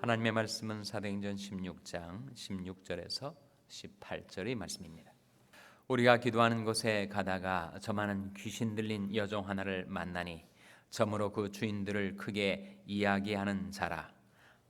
하나님의 말씀은 사도행전 16장 16절에서 18절의 말씀입니다. 우리가 기도하는 곳에 가다가 저 많은 귀신 들린 여종 하나를 만나니 저무로 그 주인들을 크게 이야기하는 자라.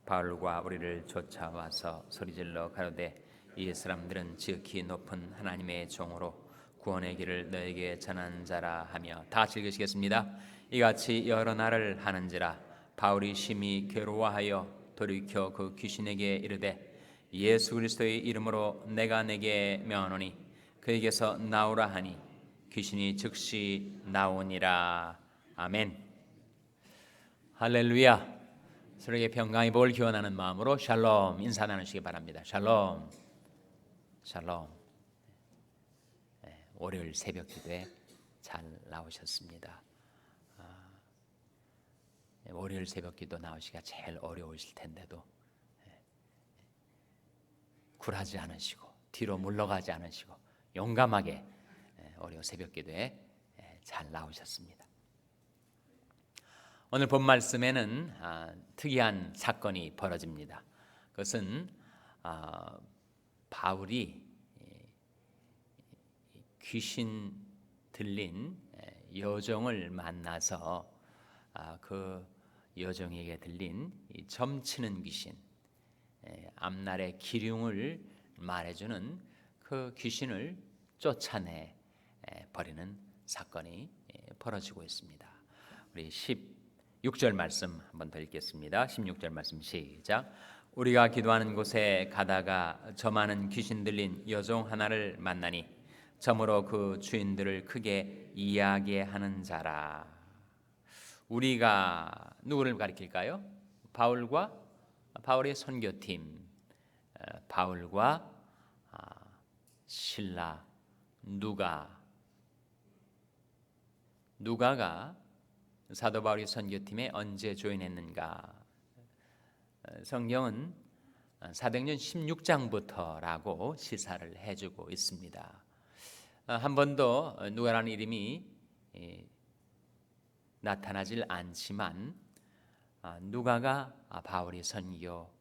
바울과 우리를 쫓아와서 소리질러 가로되 이 사람들은 지극히 높은 하나님의 종으로 구원의 길을 너에게 전한 자라 하며 다 같이 읽으시겠습니다. 이같이 여러 날을 하는지라 바울이 심히 괴로워하여 돌이켜 그 귀신에게 이르되 예수 그리스도의 이름으로 내가 내게 명하노니 그에게서 나오라 하니 귀신이 즉시 나오니라. 아멘. 할렐루야. 서로에게 평강의 복을 기원하는 마음으로 샬롬 인사 나누시기 바랍니다. 샬롬. 샬롬. 월요일 새벽 기도에 잘 나오셨습니다. 월요일 새벽 기도 나오시기가 제일 어려우실 텐데도 굴하지 않으시고 뒤로 물러가지 않으시고 용감하게 월요 새벽 기도에 잘 나오셨습니다. 오늘 본 말씀에는 특이한 사건이 벌어집니다. 그것은 바울이 귀신 들린 여종을 만나서 그 여종에게 들린 점치는 귀신, 앞날의 기륭을 말해주는 그 귀신을 쫓아내 버리는 사건이 벌어지고 있습니다. 우리 16절 말씀 한번 더 읽겠습니다. 16절 말씀 시작. 우리가 기도하는 곳에 가다가 저 많은 귀신 들린 여종 하나를 만나니 저무로 그 주인들을 크게 이야기하는 자라. 우리가 누구를 가리킬까요? 바울의 선교팀, 바울과 실라, 누가가 사도 바울의 선교팀에 언제 조인했는가? 성경은 사도행전 16장부터라고 시사를 해주고 있습니다. 한 번도 누가라는 이름이 나타나질 않지만 누가가 바울의 선교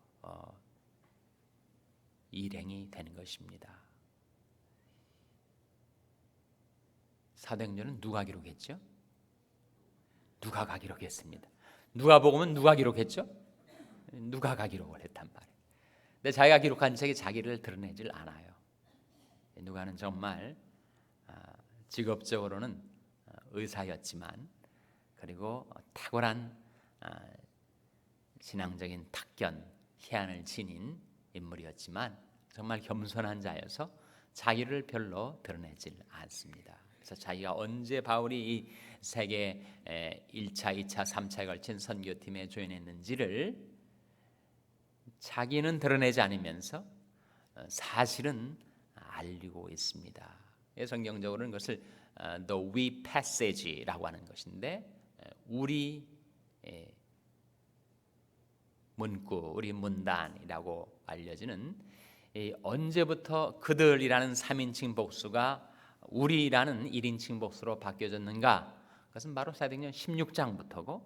일행이 되는 것입니다. 사도행전은 누가 기록했죠? 누가가 기록했습니다. 누가복음은 누가 기록했죠? 누가가 기록을 했단 말이에요. 근데 자기가 기록한 책이 자기를 드러내질 않아요. 누가는 정말 직업적으로는 의사였지만 그리고 탁월한 신앙적인 탁견, 희안을 지닌 인물이었지만 정말 겸손한 자여서 자기를 별로 드러내질 않습니다. 그래서 자기가 언제 바울이 이 세계 1차, 2차, 3차에 걸친 선교팀에 조인했는지를 자기는 드러내지 않으면서 사실은 알리고 있습니다. 성경적으로는 그것을 The We Passage라고 하는 것인데 우리 문구, 우리 문단이라고 알려지는 언제부터 그들이라는 3인칭 복수가 우리라는 1인칭 복수로 바뀌어졌는가? 그것은 바로 사도행전 16장부터고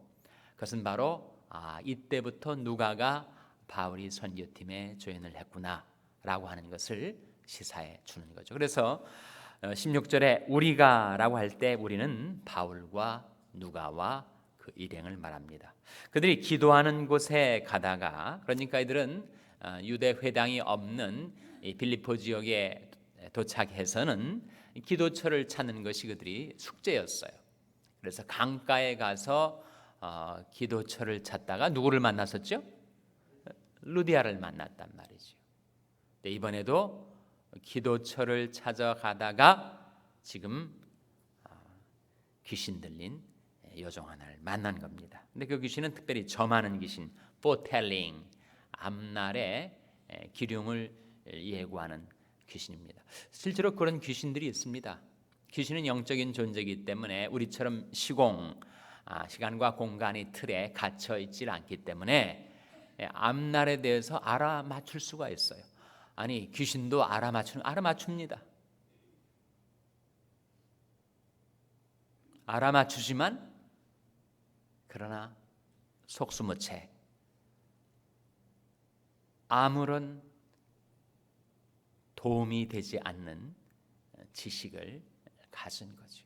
그것은 바로 이때부터 누가가 바울이 선교팀에 조인을 했구나라고 하는 것을 시사해 주는 거죠. 그래서 16절에 우리가라고 할 때 우리는 바울과 누가와 그 일행을 말합니다. 그들이 기도하는 곳에 가다가 그러니까 이들은 유대 회당이 없는 빌립보 지역에 도착해서는 기도처를 찾는 것이 그들이 숙제였어요. 그래서 강가에 가서 기도처를 찾다가 누구를 만났었죠? 루디아를 만났단 말이죠. 근데 이번에도 기도처를 찾아가다가 지금 귀신 들린 여종 하나를 만난 겁니다. 근데 그 귀신은 특별히 점하는 귀신, foretelling, 앞날의 기륭을 예고하는 귀신입니다. 실제로 그런 귀신들이 있습니다. 귀신은 영적인 존재이기 때문에 우리처럼 시간과 공간의 틀에 갇혀 있질 않기 때문에 앞날에 대해서 알아맞힐 수가 있어요. 아니 귀신도 알아맞춥니다. 알아맞추지만 그러나 속수무책 아무런 도움이 되지 않는 지식을 가진 거죠.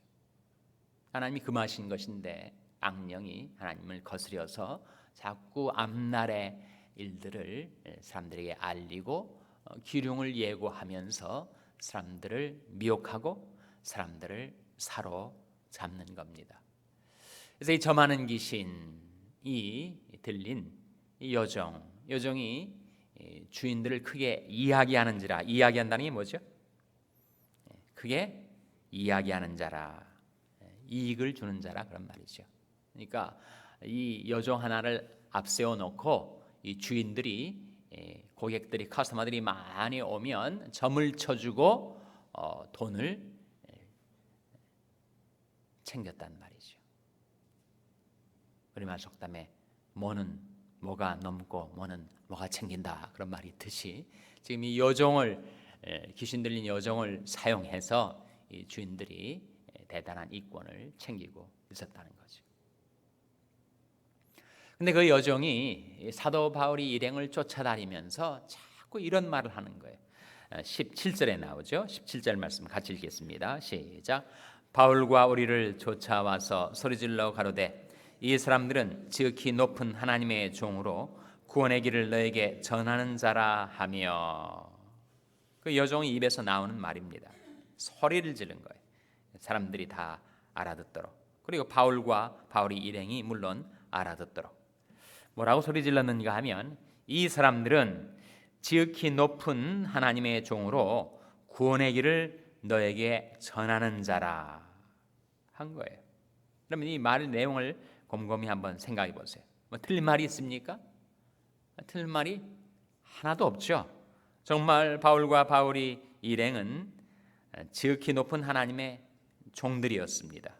하나님이 금하신 것인데 악령이 하나님을 거스려서 자꾸 앞날의 일들을 사람들에게 알리고 기륭을 예고하면서 사람들을 미혹하고 사람들을 사로잡는 겁니다. 그래서 이 점하는 귀신이 들린 이 여종이 주인들을 크게 이야기하는지라. 이야기한다는 게 뭐죠? 크게 이야기하는 자라, 이익을 주는 자라 그런 말이죠. 그러니까 이 여종 하나를 앞세워 놓고 이 주인들이 고객들이 커스터머들이 많이 오면 점을 쳐주고 돈을 챙겼단 말이죠. 우리말 속담에 뭐는 뭐가 넘고 뭐는 뭐가 챙긴다 그런 말이 있듯이 지금 이 여종을 귀신 들린 여종을 사용해서 이 주인들이 대단한 이권을 챙기고 있었다는 거죠. 근데 그 여종이 사도 바울이 일행을 쫓아다니면서 자꾸 이런 말을 하는 거예요. 17절에 나오죠. 17절 말씀 같이 읽겠습니다. 시작. 바울과 우리를 쫓아와서 소리질러 가로되 이 사람들은 지극히 높은 하나님의 종으로 구원의 길을 너에게 전하는 자라 하며, 그 여종의 입에서 나오는 말입니다. 소리를 지른 거예요. 사람들이 다 알아듣도록. 그리고 바울과 바울의 일행이 물론 알아듣도록. 뭐라고 소리 질렀는가 하면 이 사람들은 지극히 높은 하나님의 종으로 구원의 길을 너에게 전하는 자라 한 거예요. 그러면 이 말 내용을 곰곰이 한번 생각해 보세요. 뭐 틀린 말이 있습니까? 틀린 말이 하나도 없죠. 정말 바울과 바울의 일행은 지극히 높은 하나님의 종들이었습니다.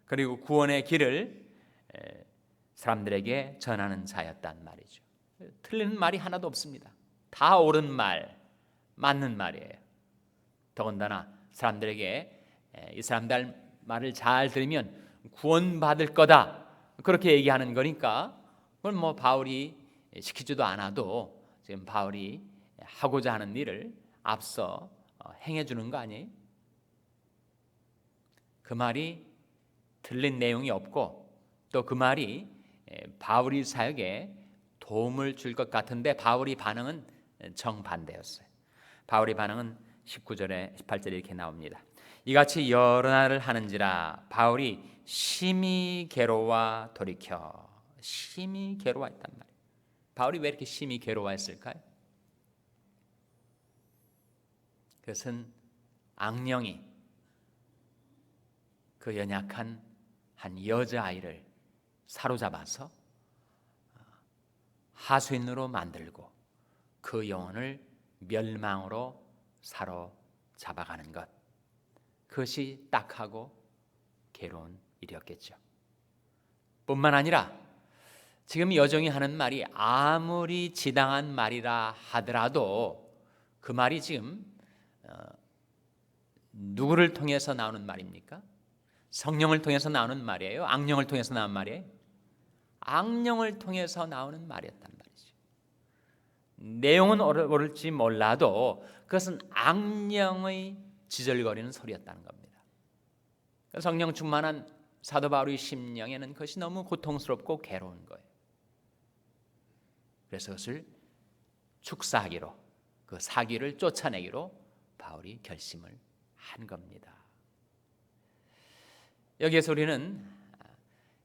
그리고 구원의 길을 사람들에게 전하는 자였단 말이죠. 틀린 말이 하나도 없습니다. 다 옳은 말, 맞는 말이에요. 더군다나 사람들에게 이 사람들 말을 잘 들으면 구원받을 거다 그렇게 얘기하는 거니까 그건 뭐 바울이 시키지도 않아도 지금 바울이 하고자 하는 일을 앞서 행해주는 거 아니에요? 그 말이 틀린 내용이 없고 또 그 말이 바울이 사역에 도움을 줄 것 같은데 바울의 반응은 정반대였어요. 바울의 반응은 19절에 18절에 이렇게 나옵니다. 이같이 여러 날을 하는지라 바울이 심히 괴로워 돌이켜. 심히 괴로워했단 말이에요. 바울이 왜 이렇게 심히 괴로워했을까요? 그것은 악령이 그 연약한 한 여자아이를 사로잡아서 하수인으로 만들고 그 영혼을 멸망으로 사로잡아가는 것, 그것이 딱하고 괴로운 일이었겠죠. 뿐만 아니라 지금 여종이 하는 말이 아무리 지당한 말이라 하더라도 그 말이 지금 누구를 통해서 나오는 말입니까? 성령을 통해서 나오는 말이에요? 악령을 통해서 나오는 말이에요? 악령을 통해서 나오는 말이었단 말이죠. 내용은 옳을지 몰라도 그것은 악령의 지절거리는 소리였다는 겁니다. 성령 충만한 사도 바울의 심령에는 그것이 너무 고통스럽고 괴로운 거예요. 그래서 그것을 축사하기로, 그 사기를 쫓아내기로 바울이 결심을 한 겁니다. 여기에서 우리는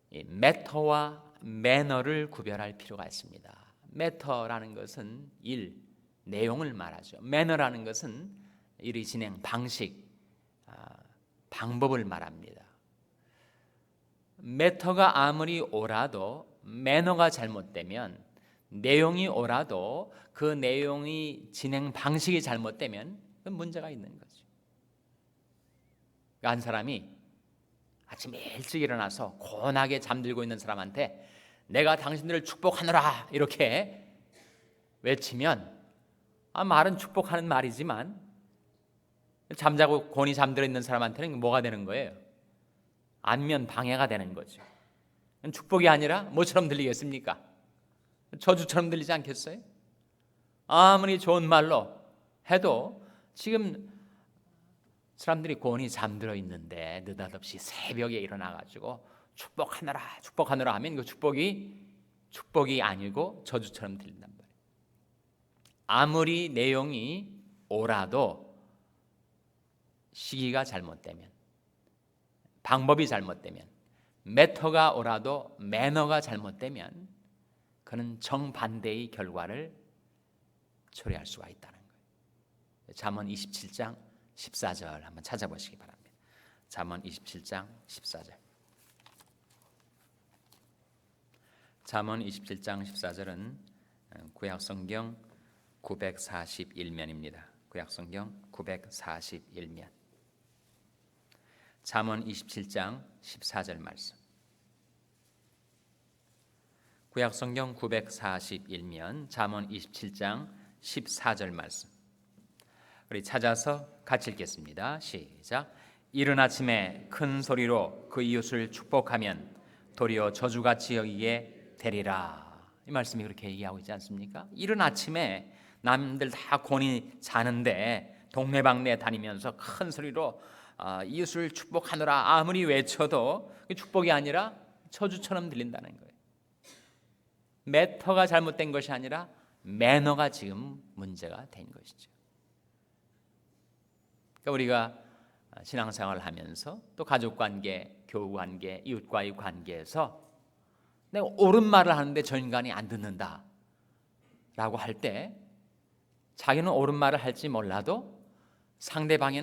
매터와 매너를 구별할 필요가 있습니다. 매터라는 것은 일, 내용을 말하죠. 매너라는 것은 일의 진행 방식, 방법을 말합니다. 매터가 아무리 옳아도 매너가 잘못되면, 내용이 옳아도 그 내용이 진행 방식이 잘못되면 그건 문제가 있는 거죠. 한 사람이 아침 일찍 일어나서 고나게 잠들고 있는 사람한테 내가 당신들을 축복하노라 이렇게 외치면 말은 축복하는 말이지만 잠자고 곤히 잠들어 있는 사람한테는 뭐가 되는 거예요? 안면 방해가 되는 거죠. 축복이 아니라 뭐처럼 들리겠습니까? 저주처럼 들리지 않겠어요? 아무리 좋은 말로 해도 지금 사람들이 곤히 잠들어 있는데 느닷없이 새벽에 일어나가지고 축복하노라 축복하노라 하면 그 축복이 아니고 저주처럼 들린단 말이에요. 아무리 내용이 옳아도 시기가 잘못되면, 방법이 잘못되면, 메터가 옳아도 매너가 잘못되면 그는 정반대의 결과를 초래할 수가 있다는 거예요. 잠언 27장 14절 한번 찾아보시기 바랍니다. 잠언 27장 14절. 잠언 27장 14절은 구약성경 941면입니다. 구약성경 941면. 잠언 27장 14절 말씀. 구약성경 941면 잠언 27장 14절 말씀. 우리 찾아서 같이 읽겠습니다. 시작. 이른 아침에 큰 소리로 그 이웃을 축복하면 도리어 저주같이 여기게 되리라. 이 말씀이 그렇게 얘기하고 있지 않습니까? 이른 아침에 남들 다 곤히 자는데 동네방네 다니면서 큰 소리로 이웃을 축복하노라 아무리 외쳐도 축복이 아니라 저주처럼 들린다는 거예요. 매터가 잘못된 것이 아니라 매너가 지금 문제가 된 것이죠. 그러니까 우리가 신앙생활을 하면서 또 가족관계, 교우관계, 이웃과의 관계에서 내가 옳은 말을 하는데 저 인간이 안 듣는다 라고 할 때 자기는 옳은 말을 할지 몰라도 상대방이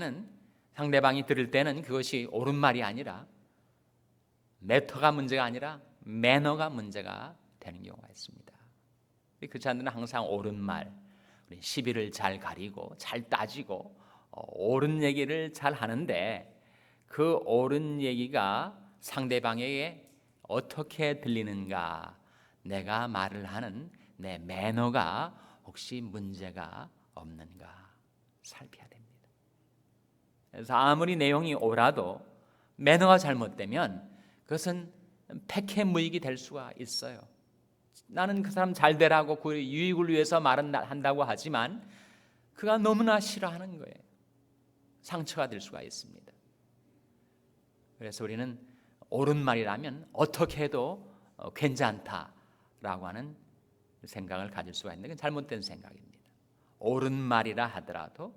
들을 때는 그것이 옳은 말이 아니라 매터가 문제가 아니라 매너가 문제가 되는 경우가 있습니다. 우리 크리스찬들은 항상 옳은 말, 우리 시비를 잘 가리고 잘 따지고 옳은 얘기를 잘 하는데 그 옳은 얘기가 상대방에게 어떻게 들리는가, 내가 말을 하는 내 매너가 혹시 문제가 없는가 살펴야 됩니다. 그래서 아무리 내용이 옳아도 매너가 잘못되면 그것은 백해무익이 될 수가 있어요. 나는 그 사람 잘 되라고 그 유익을 위해서 말은 한다고 하지만 그가 너무나 싫어하는 거예요. 상처가 될 수가 있습니다. 그래서 우리는 옳은 말이라면 어떻게 해도 괜찮다라고 하는 생각을 가질 수가 있는데 그건 잘못된 생각입니다. 옳은 말이라 하더라도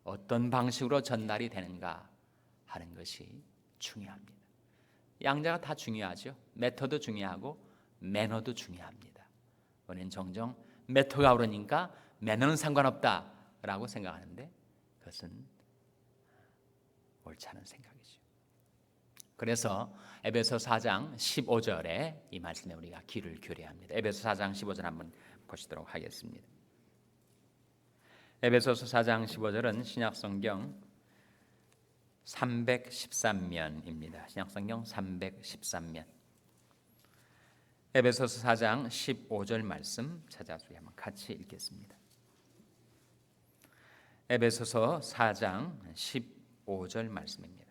어떤 방식으로 전달이 되는가 하는 것이 중요합니다. 양자가 다 중요하죠. 메터도 중요하고 매너도 중요합니다. 우리는 종종 메터가 오르니까 매너는 상관없다라고 생각하는데 그것은 옳지 않은 생각이죠. 그래서 에베소 4장 15절에 이 말씀에 우리가 귀를 기울여야 합니다. 에베소 4장 15절 한번 보시도록 하겠습니다. 에베소서 4장 15절은 신약성경 313면입니다. 신약성경 313면. 에베소서 4장 15절 말씀 찾아서 한번 같이 읽겠습니다. 에베소서 4장 15절 말씀입니다.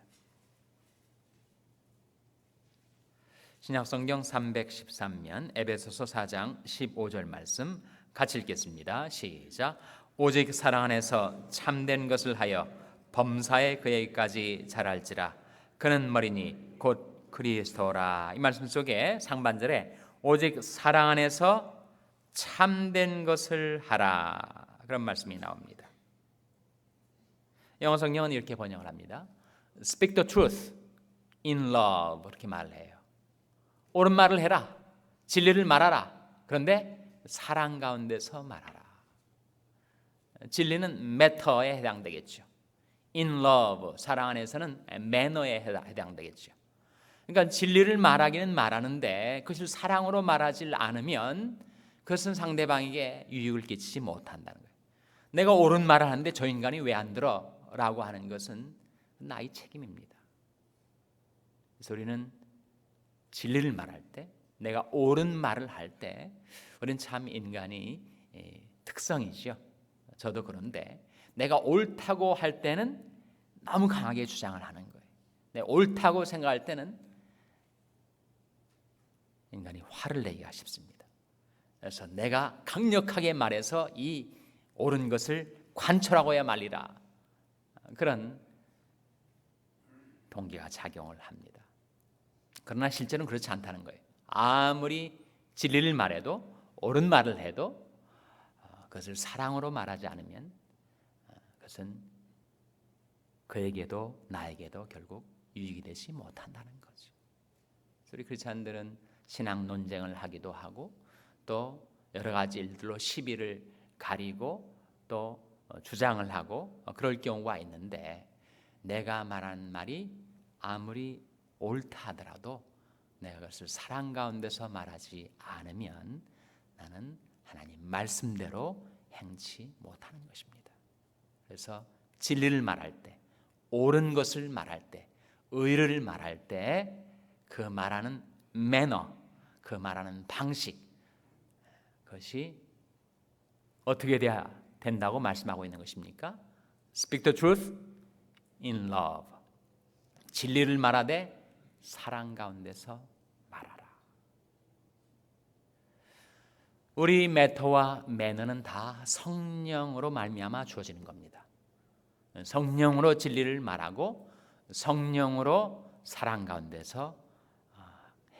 신약성경 313면 에베소서 4장 15절 말씀 같이 읽겠습니다. 시작. 오직 사랑 안에서 참된 것을 하여 범사에 그에게까지 자랄지라. 그는 머리니 곧 그리스도라. 이 말씀 속에 상반절에 오직 사랑 안에서 참된 것을 하라 그런 말씀이 나옵니다. 영어 성경은 이렇게 번역을 합니다. Speak the truth in love 그렇게 말을 해요. 옳은 말을 해라. 진리를 말하라. 그런데 사랑 가운데서 말하라. 진리는 matter에 해당되겠죠. In love, 사랑 안에서는 manner에 해당되겠죠. 그러니까 진리를 말하기는 말하는데 그것을 사랑으로 말하지 않으면 그것은 상대방에게 유익을 끼치지 못한다는 거예요. 내가 옳은 말을 하는데 저 인간이 왜 안 들어? 라고 하는 것은 나의 책임입니다. 그래서 우리는 진리를 말할 때, 내가 옳은 말을 할 때 우리는 참 인간이 특성이죠. 저도 그런데 내가 옳다고 할 때는 너무 강하게 주장을 하는 거예요. 내가 옳다고 생각할 때는 인간이 화를 내기가 쉽습니다. 그래서 내가 강력하게 말해서 이 옳은 것을 관철하고야 말리라. 그런 동기가 작용을 합니다. 그러나 실제는 그렇지 않다는 거예요. 아무리 진리를 말해도 옳은 말을 해도 그것을 사랑으로 말하지 않으면 그것은 그에게도 나에게도 결국 유익이 되지 못한다는 거죠. 우리 크리스찬들은 신앙 논쟁을 하기도 하고 또 여러 가지 일들로 시비를 가리고 또 주장을 하고 그럴 경우가 있는데, 내가 말한 말이 아무리 옳다 하더라도 내가 그것을 사랑 가운데서 말하지 않으면 나는 하나님 말씀대로 행치 못하는 것입니다. 그래서 진리를 말할 때, 옳은 것을 말할 때, 의를 말할 때 그 말하는 매너, 그 말하는 방식, 그것이 어떻게 돼야 된다고 말씀하고 있는 것입니까? Speak the truth in love. 진리를 말하되 사랑 가운데서 말하라. 우리 메터와 매너는 다 성령으로 말미암아 주어지는 겁니다. 성령으로 진리를 말하고 성령으로 사랑 가운데서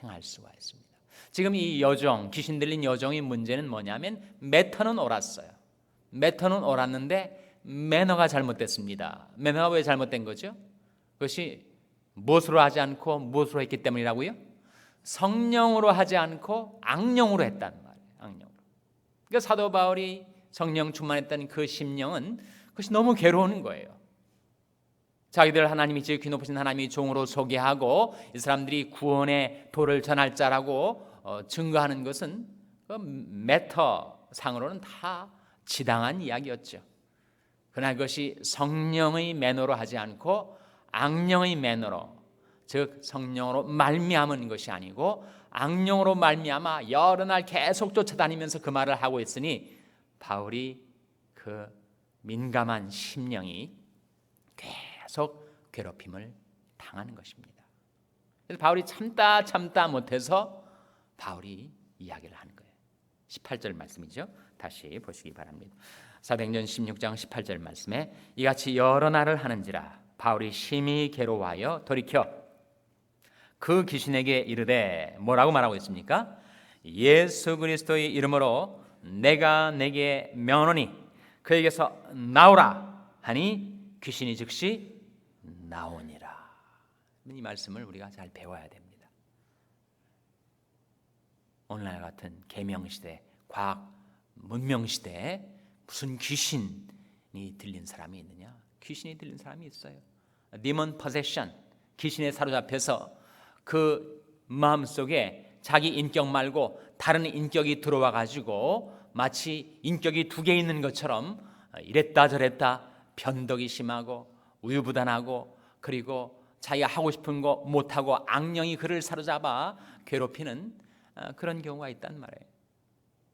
행할 수가 있습니다. 지금 이 여종, 귀신 들린 여종의 문제는 뭐냐면 메터는 옳았어요. 메터는 옳았는데 매너가 잘못됐습니다. 매너가 왜 잘못된 거죠? 그것이 무엇으로 하지 않고 무엇으로 했기 때문이라고요? 성령으로 하지 않고 악령으로 했단 말이에요. 악령으로. 그러니까 사도 바울이 성령 충만했던 그 심령은 그것이 너무 괴로운 거예요. 자기들 하나님이 지극히 높으신 하나님이 종으로 소개하고 이 사람들이 구원의 도를 전할 자라고 증거하는 것은 그 메터상으로는 다 지당한 이야기였죠. 그러나 그것이 성령의 매너로 하지 않고 악령의 매너로, 즉 성령으로 말미암은 것이 아니고 악령으로 말미암아 여러 날 계속 쫓아다니면서 그 말을 하고 있으니 바울이 그 민감한 심령이 계속 괴롭힘을 당하는 것입니다. 그래서 바울이 참다 못해서 바울이 이야기를 하는 거예요. 18절 말씀이죠. 다시 보시기 바랍니다. 사도행전 16장 18절 말씀에 이같이 여러 날을 하는지라 바울이 심히 괴로워하여 돌이켜 그 귀신에게 이르되, 뭐라고 말하고 있습니까? 예수 그리스도의 이름으로 내가 내게 명하노니 그에게서 나오라 하니 귀신이 즉시 나오니라. 이 말씀을 우리가 잘 배워야 됩니다. 오늘날 같은 계명시대, 과학 문명시대에 무슨 귀신이 들린 사람이 있느냐? 귀신이 들린 사람이 있어요. Demon possession, 귀신에 사로잡혀서 그 마음속에 자기 인격 말고 다른 인격이 들어와 가지고 마치 인격이 두 개 있는 것처럼 이랬다 저랬다 변덕이 심하고 우유부단하고, 그리고 자기가 하고 싶은 거 못하고 악령이 그를 사로잡아 괴롭히는 그런 경우가 있단 말이에요.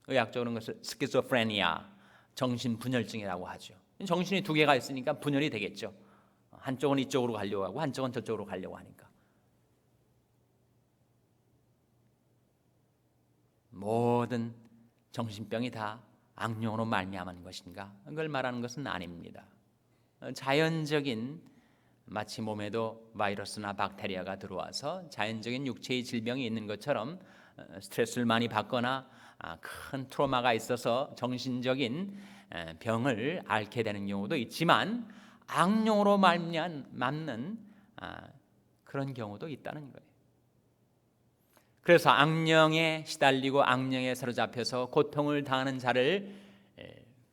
의학적으로는 것을 스키조프레니아, 정신분열증이라고 하죠. 정신이 두 개가 있으니까 분열이 되겠죠. 한쪽은 이쪽으로 가려고 하고 한쪽은 저쪽으로 가려고 하니까. 모든 정신병이 다 악령으로 말미암은 것인가? 그걸 말하는 것은 아닙니다. 자연적인, 마치 몸에도 바이러스나 박테리아가 들어와서 자연적인 육체의 질병이 있는 것처럼 스트레스를 많이 받거나 큰 트라우마가 있어서 정신적인 병을 앓게 되는 경우도 있지만 악령으로 말미암는 그런 경우도 있다는 거예요. 그래서 악령에 시달리고 악령에 사로잡혀서 고통을 당하는 자를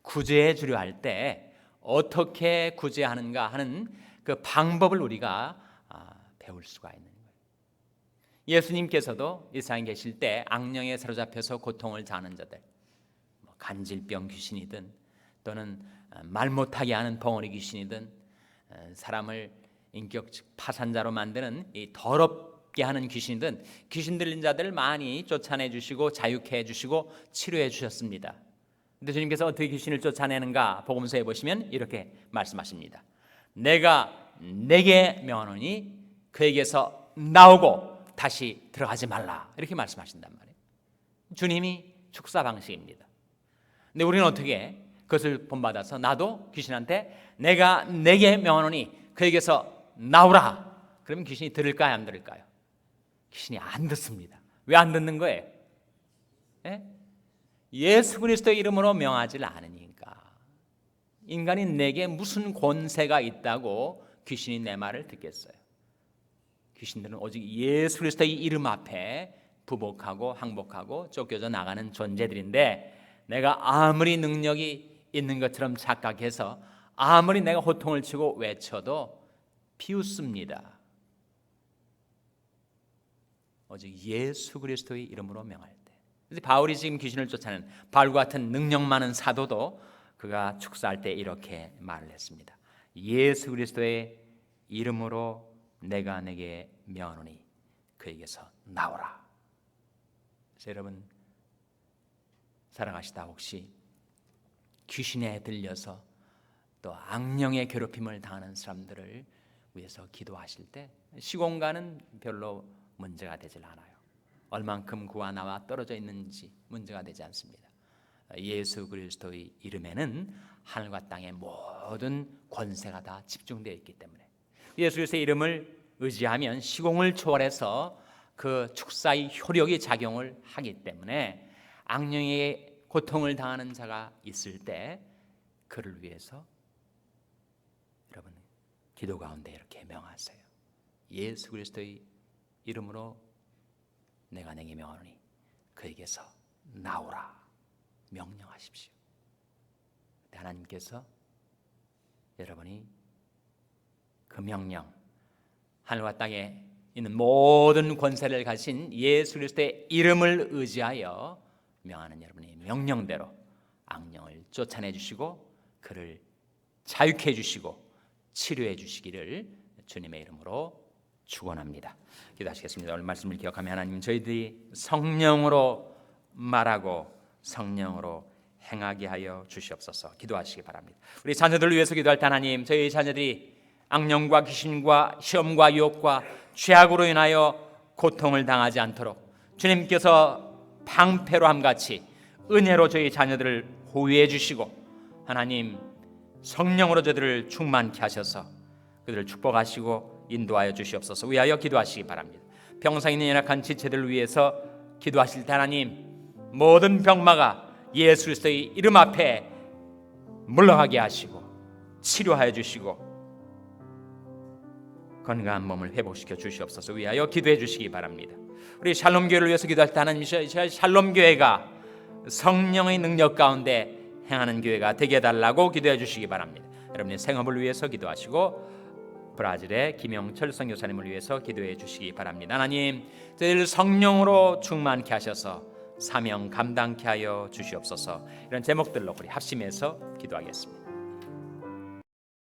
구제해 주려 할 때 어떻게 구제하는가 하는 그 방법을 우리가 배울 수가 있는 거예요. 예수님께서도 이 세상에 계실 때 악령에 사로잡혀서 고통을 당하는 자들, 간질병 귀신이든 또는 말 못하게 하는 벙어리 귀신이든 사람을 인격 파산자로 만드는 이 더럽게 하는 귀신이든 귀신 들린 자들을 많이 쫓아내 주시고 자유케 해 주시고 치료해 주셨습니다. 근데 주님께서 어떻게 귀신을 쫓아내는가 복음서에 보시면 이렇게 말씀하십니다. 내가 내게 명하노니 그에게서 나오고 다시 들어가지 말라, 이렇게 말씀하신단 말이에요. 주님이 축사 방식입니다. 근데 우리는 어떻게 그것을 본받아서 나도 귀신한테 내가 내게 명하노니 그에게서 나오라. 그러면 귀신이 들을까요, 안 들을까요? 귀신이 안 듣습니다. 왜 안 듣는 거예요? 예? 예수 그리스도의 이름으로 명하지 않으니까. 인간이 내게 무슨 권세가 있다고 귀신이 내 말을 듣겠어요? 귀신들은 오직 예수 그리스도의 이름 앞에 부복하고 항복하고 쫓겨져 나가는 존재들인데, 내가 아무리 능력이 있는 것처럼 착각해서 아무리 내가 호통을 치고 외쳐도 비웃습니다. 오직 예수 그리스도의 이름으로 명할 때. 그래서 바울이 지금 귀신을 쫓아내는 바울과 같은 능력 많은 사도도 그가 축사할 때 이렇게 말을 했습니다. 예수 그리스도의 이름으로 내가 내게 명하노니 그에게서 나오라. 그래서 여러분, 살아가시다 혹시 귀신에 들려서 또 악령의 괴롭힘을 당하는 사람들을 위해서 기도하실 때 시공간은 별로 문제가 되질 않아요. 얼만큼 그와 나와 떨어져 있는지 문제가 되지 않습니다. 예수 그리스도의 이름에는 하늘과 땅의 모든 권세가 다 집중되어 있기 때문에 예수 그리스도의 이름을 의지하면 시공을 초월해서 그 축사의 효력이 작용을 하기 때문에 악령의 고통을 당하는 자가 있을 때 그를 위해서 여러분 기도 가운데 이렇게 명하세요. 예수 그리스도의 이름으로 내가 내게 명하노니 그에게서 나오라 명령하십시오. 하나님께서 여러분이 그 명령, 하늘과 땅에 있는 모든 권세를 가진 예수 그리스도의 이름을 의지하여 명하는 여러분의 명령대로 악령을 쫓아내 주시고 그를 자유케 해 주시고 치료해 주시기를 주님의 이름으로 축원합니다. 기도하시겠습니다. 오늘 말씀을 기억하며 하나님, 저희들이 성령으로 말하고 성령으로 행하게 하여 주시옵소서. 기도하시기 바랍니다. 우리 자녀들을 위해서 기도할 때 하나님, 저희 자녀들이 악령과 귀신과 시험과 유혹과 죄악으로 인하여 고통을 당하지 않도록 주님께서 방패로 함같이 은혜로 저희 자녀들을 보호해 주시고 하나님 성령으로 저들을 충만케 하셔서 그들을 축복하시고 인도하여 주시옵소서. 위하여 기도하시기 바랍니다. 병상 있는 연약한 지체들을 위해서 기도하실 때 하나님, 모든 병마가 예수 그리스도의 이름 앞에 물러가게 하시고 치료하여 주시고 건강한 몸을 회복시켜 주시옵소서. 위하여 기도해 주시기 바랍니다. 우리 샬롬교회를 위해서 기도할 때 하나님, 샬롬교회가 성령의 능력 가운데 행하는 교회가 되게 해달라고 기도해 주시기 바랍니다. 여러분의 생업을 위해서 기도하시고 브라질의 김영철 선교사님을 위해서 기도해 주시기 바랍니다. 하나님, 저희를 성령으로 충만케 하셔서 사명 감당케 하여 주시옵소서. 이런 제목들로 우리 합심해서 기도하겠습니다.